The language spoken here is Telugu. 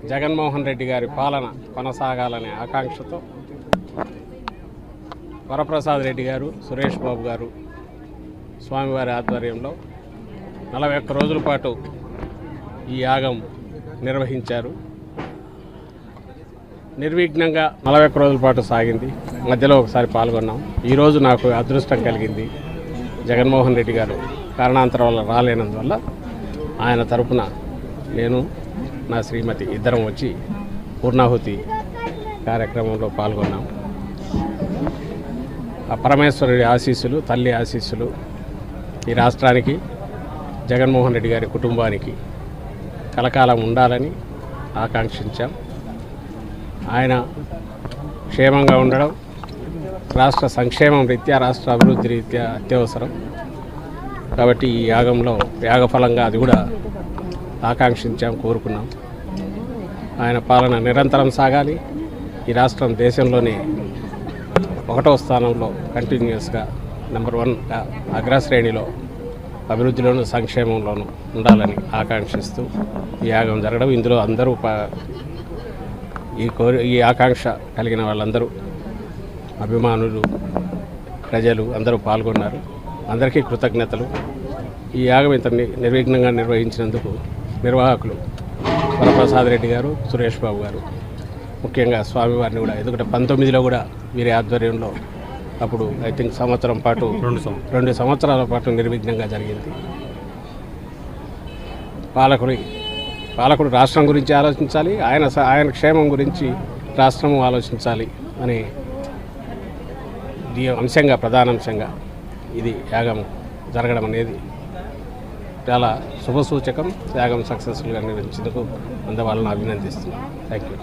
జగన్మోహన్ రెడ్డి గారి పాలన కొనసాగాలనే ఆకాంక్షతో వరప్రసాద్ రెడ్డి గారు, సురేష్ బాబు గారు స్వామివారి ఆధ్వర్యంలో 41 రోజుల పాటు ఈ యాగం నిర్వహించారు. నిర్విఘ్నంగా 41 రోజుల పాటు సాగింది. మధ్యలో ఒకసారి పాల్గొన్నాం. ఈరోజు నాకు అదృష్టం కలిగింది. జగన్మోహన్ రెడ్డి గారు కారణాంతరం వల్ల రాలేనందువల్ల ఆయన తరపున నేను, నా శ్రీమతి ఇద్దరం వచ్చి పూర్ణాహుతి కార్యక్రమంలో పాల్గొన్నాం. ఆ పరమేశ్వరుడి ఆశీస్సులు, తల్లి ఆశీస్సులు ఈ రాష్ట్రానికి, జగన్మోహన్ రెడ్డి గారి కుటుంబానికి కలకాలం ఉండాలని ఆకాంక్షించాం. ఆయన క్షేమంగా ఉండడం రాష్ట్ర సంక్షేమం రీత్యా, రాష్ట్ర అభివృద్ధి రీత్యా అత్యవసరం. కాబట్టి ఈ యాగంలో యాగఫలంగా అది కూడా ఆకాంక్షించాం, కోరుకున్నాం. ఆయన పాలన నిరంతరం సాగాలి. ఈ రాష్ట్రం దేశంలోనే 1వ స్థానంలో కంటిన్యూస్గా నెంబర్ 1గా అగ్రశ్రేణిలో అభివృద్ధిలోను సంక్షేమంలోనూ ఉండాలని ఆకాంక్షిస్తూ ఈ యాగం జరగడం, ఇందులో అందరూ ఈ ఆకాంక్ష కలిగిన వాళ్ళందరూ అభిమానులు, ప్రజలు అందరూ పాల్గొన్నారు. అందరికీ కృతజ్ఞతలు. ఈ యాగం ఇంత నిర్విఘ్నంగా నిర్వహించినందుకు నిర్వాహకులు వరప్రసాద్ రెడ్డి గారు, సురేష్ బాబు గారు, ముఖ్యంగా స్వామివారిని కూడా, ఎందుకంటే 19లో కూడా వీరి ఆధ్వర్యంలో అప్పుడు ఐ థింక్ సంవత్సరం పాటు 2 సంవత్సరాల పాటు నిర్విఘ్నంగా జరిగింది. పాలకుడు రాష్ట్రం గురించి ఆలోచించాలి, ఆయన క్షేమం గురించి రాష్ట్రము ఆలోచించాలి అనే అంశంగా, ప్రధాన అంశంగా ఇది యాగం జరగడం అనేది చాలా శుభసూచకం. యాగం సక్సెస్ఫుల్గా నిర్వహించేందుకు అందవాళ్ళని అభినందిస్తున్నాను. Thank you.